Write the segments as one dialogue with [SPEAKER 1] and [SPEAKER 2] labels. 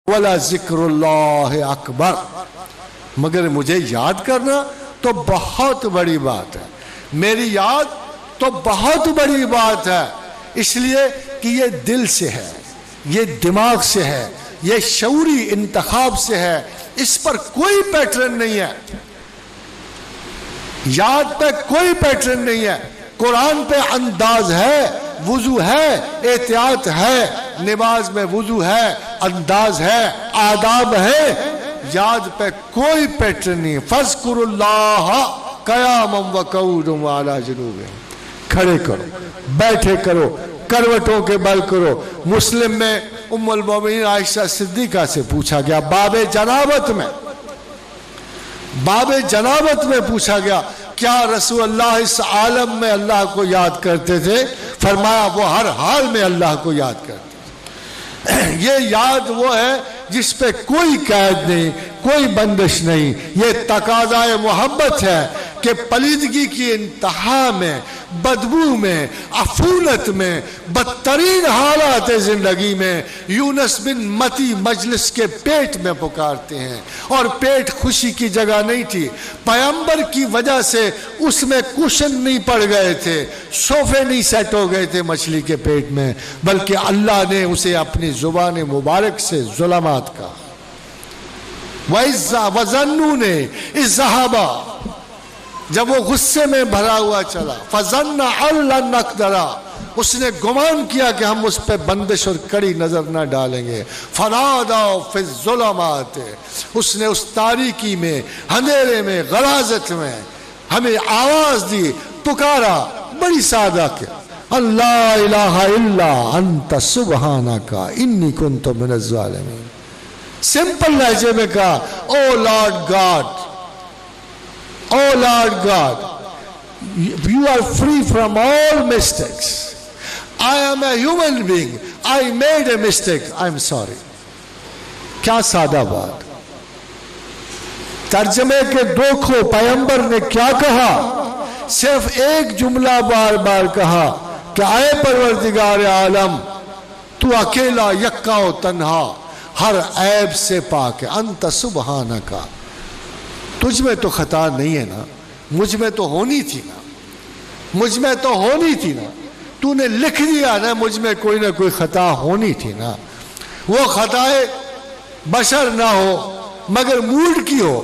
[SPEAKER 1] وَلَا ذِكْرُ اللَّهِ اکبر، مگر مجھے یاد کرنا تو بہت بڑی بات ہے، میری یاد تو بہت بڑی بات ہے، اس لیے کہ یہ دل سے ہے، یہ دماغ سے ہے، یہ شعوری انتخاب سے ہے، اس پر کوئی پیٹرن نہیں ہے، یاد پہ کوئی پیٹرن نہیں ہے، قرآن پہ انداز ہے، وضو ہے، احتیاط ہے، نماز میں وضو ہے، انداز ہے، آداب ہے، یاد پہ کوئی پیٹرن نہیں ہے۔ فَاذْكُرُوا اللَّهَ قِيَامًا وَقُعُودًا وَعَلَىٰ جُنُوبِهِمْ، کھڑے کرو، بیٹھے کرو، کروٹوں کے بل کرو۔ مسلم میں ام المومنین عائشہ صدیقہ سے پوچھا گیا، باب جنابت میں پوچھا گیا، کیا رسول اللہ اس عالم میں اللہ کو یاد کرتے تھے؟ فرمایا وہ ہر حال میں اللہ کو یاد کرتے تھے۔ یہ یاد وہ ہے جس پہ کوئی قید نہیں، کوئی بندش نہیں، یہ تقاضائے محبت ہے کہ پلیدگی کی انتہا میں، بدبو میں، عفونت میں، بدترین حالات زندگی میں یونس بن متی مجلس کے پیٹ میں پکارتے ہیں، اور پیٹ خوشی کی جگہ نہیں تھی، پیغمبر کی وجہ سے اس میں کشن نہیں پڑ گئے تھے، صوفے نہیں سیٹ ہو گئے تھے مچھلی کے پیٹ میں، بلکہ اللہ نے اسے اپنی زبان مبارک سے ظلمات کا وَظَنُّونَ إِذْ ذَهَبَا، جب وہ غصے میں بھرا ہوا چلا، فَظَنَّ أَن لَّن نَّقْدِرَ، اس نے گمان کیا کہ ہم اس پہ بندش اور کڑی نظر نہ ڈالیں گے، فَنَادَوْا فِي الظُّلُمَاتِ، اس نے اس تاریکی میں، اندھیرے میں، غلاظت میں ہمیں آواز دی، پکارا، بڑی سادہ کیا، اللہ الہ الا انت سبحانک انی کنت من الظالمین، سمپل لہجے میں کہا، oh Lord God, Oh Lord God, you are free from all mistakes. I am a human being. I made a mistake. I'm sorry. کیا سادہ بات، ترجمے کے دو کھو، پیغمبر نے کیا کہا؟ صرف ایک جملہ بار بار کہا کہ اے پروردگار عالم، تو اکیلا یکا و تنہا، ہر عیب سے پاک ہے، انت سبحانک، تجھ میں تو خطا نہیں ہے نا، مجھ میں تو ہونی تھی نا، مجھ میں تو ہونی تھی نا، تو نے لکھ دیا نا مجھ میں کوئی نہ کوئی خطا ہونی تھی نا، وہ خطائے بشر نہ ہو مگر موڈ کی ہو،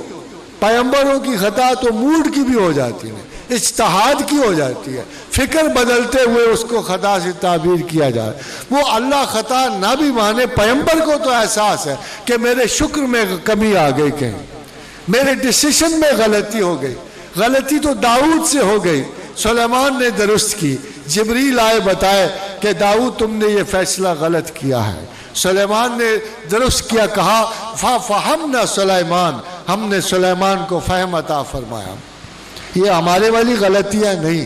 [SPEAKER 1] پیغمبروں کی خطا تو موڈ کی بھی ہو جاتی ہے، اجتہاد کی ہو جاتی ہے، فکر بدلتے ہوئے اس کو خطا سے تعبیر کیا جائے، وہ اللہ خطا نہ بھی مانے، پیغمبر کو تو احساس ہے کہ میرے شکر میں کمی آ گئی، کہیں میرے ڈیسیشن میں غلطی ہو گئی، غلطی تو داؤد سے ہو گئی، سلیمان نے درست کی، جبریل آئے بتائے کہ داؤد تم نے یہ فیصلہ غلط کیا ہے، سلیمان نے درست کیا، کہا فَفَهَمْنَا سلیمان، ہم نے سلیمان کو فہم عطا فرمایا۔ یہ ہمارے والی غلطیاں نہیں،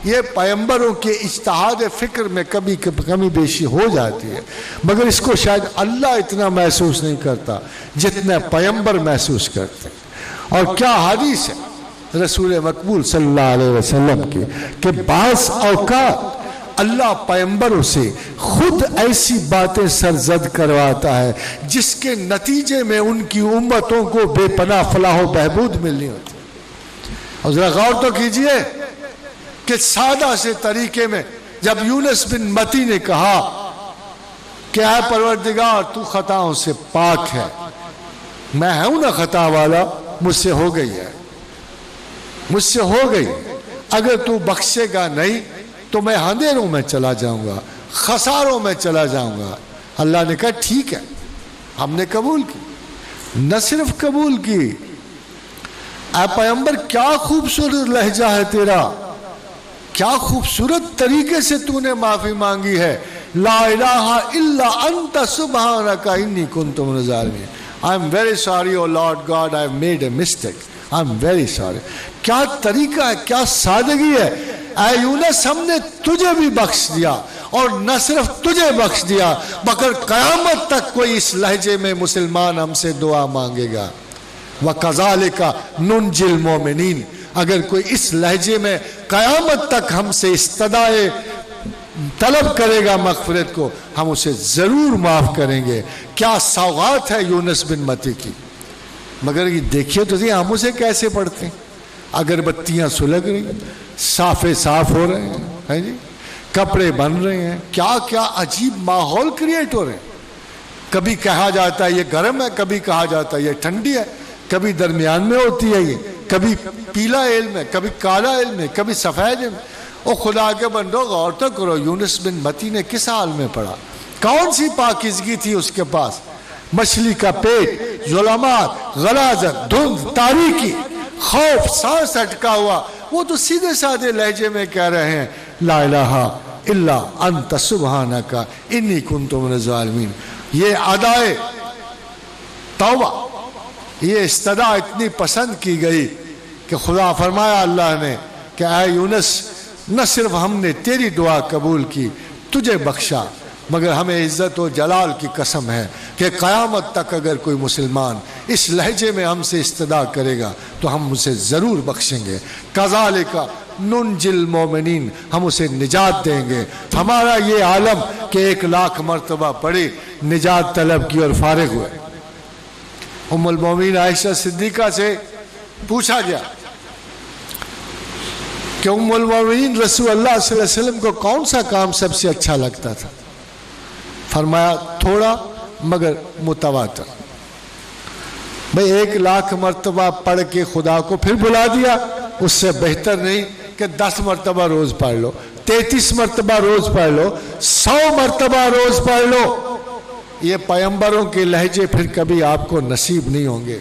[SPEAKER 1] یہ پیغمبروں کے اجتہاد فکر میں کبھی کمی بیشی ہو جاتی ہے، مگر اس کو شاید اللہ اتنا محسوس نہیں کرتا جتنا پیغمبر محسوس کرتے ہیں۔ اور کیا حدیث ہے رسول مقبول صلی اللہ علیہ وسلم کی کہ بعض اوقات اللہ پیغمبروں سے خود ایسی باتیں سرزد کرواتا ہے جس کے نتیجے میں ان کی امتوں کو بے پناہ فلاح و بہبود ملنی ہوتی ہے۔ اور ذرا غور تو کیجئے کہ سادہ سے طریقے میں جب یونس بن متی نے کہا کہ اے پروردگار تو خطاؤں سے پاک ہے، میں ہوں نا خطا والا، مجھ سے ہو گئی ہے، مجھ سے ہو گئی، اگر تو بخشے گا نہیں تو میں اندھیروں میں چلا جاؤں گا، خساروں میں چلا جاؤں گا۔ اللہ نے کہا ٹھیک ہے، ہم نے قبول کی، نہ صرف قبول کی، اے پیغمبر کیا خوبصورت لہجہ ہے تیرا، کیا خوبصورت طریقے سے تو نے معافی مانگی ہے، لا الہ الا انت سبحانک انی کنت من الظالمین، I am very sorry oh Lord God, I have made a mistake, I am very sorry۔ کیا طریقہ ہے، کیا سادگی ہے، اے یونس ہم نے تجھے بھی بخش دیا، اور نہ صرف تجھے بخش دیا مگر قیامت تک کوئی اس لہجے میں مسلمان ہم سے دعا مانگے گا، وَكَذَلِكَ نُنْجِ الْمُؤْمِنِينَ، اگر کوئی اس لہجے میں قیامت تک ہم سے استدعائے طلب کرے گا مغفرت کو ہم اسے ضرور معاف کریں گے۔ کیا سوغات ہے یونس بن متی کی، مگر یہ دیکھیے تو صحیح ہم اسے کیسے پڑھتے ہیں، اگربتیاں سلگ رہی ہیں، صافے صاف ہو رہے ہیں جی، کپڑے بن رہے ہیں، کیا کیا عجیب ماحول کریٹ ہو رہے ہیں۔ کبھی کہا جاتا ہے یہ گرم ہے، کبھی کہا جاتا ہے یہ ٹھنڈی ہے، کبھی درمیان میں ہوتی ہے یہ، کبھی پیلا علم ہے، کبھی کالا علم ہے، کبھی سفید علم۔ او خدا کے بندو غور تو کرو، یونس بن متی نے کس حال میں پڑھا، کون سی پاکیزگی تھی اس کے پاس، مچھلی کا پیٹ، ظلمات، غلاظت، دھند، تاریکی، خوف، سانس اٹکا ہوا، وہ تو سیدھے سادھے لہجے میں کہہ رہے ہیں لا الہ الا انت سبحانک انی کنت من الظالمین۔ یہ ادائے توبہ، یہ استدعا اتنی پسند کی گئی کہ خدا فرمایا اللہ نے کہ اے یونس، نہ صرف ہم نے تیری دعا قبول کی، تجھے بخشا، مگر ہمیں عزت و جلال کی قسم ہے کہ قیامت تک اگر کوئی مسلمان اس لہجے میں ہم سے استدعا کرے گا تو ہم اسے ضرور بخشیں گے۔ کذالک ننجی المومنین، ہم اسے نجات دیں گے۔ ہمارا یہ عالم کہ 1,00,000 مرتبہ پڑھی، نجات طلب کی اور فارغ ہوئے۔ ام المومنین عائشہ صدیقہ سے پوچھا گیا کہ ام المومنین رسول اللہ صلی اللہ علیہ وسلم کو کون سا کام سب سے اچھا لگتا تھا؟ فرمایا تھوڑا مگر متواتر۔ بھئی 1,00,000 مرتبہ پڑھ کے خدا کو پھر بلا دیا، اس سے بہتر نہیں کہ 10 مرتبہ روز پڑھ لو، 33 مرتبہ روز پڑھ لو، 100 مرتبہ روز پڑھ لو۔ یہ پیغمبروں کے لہجے پھر کبھی آپ کو نصیب نہیں ہوں گے۔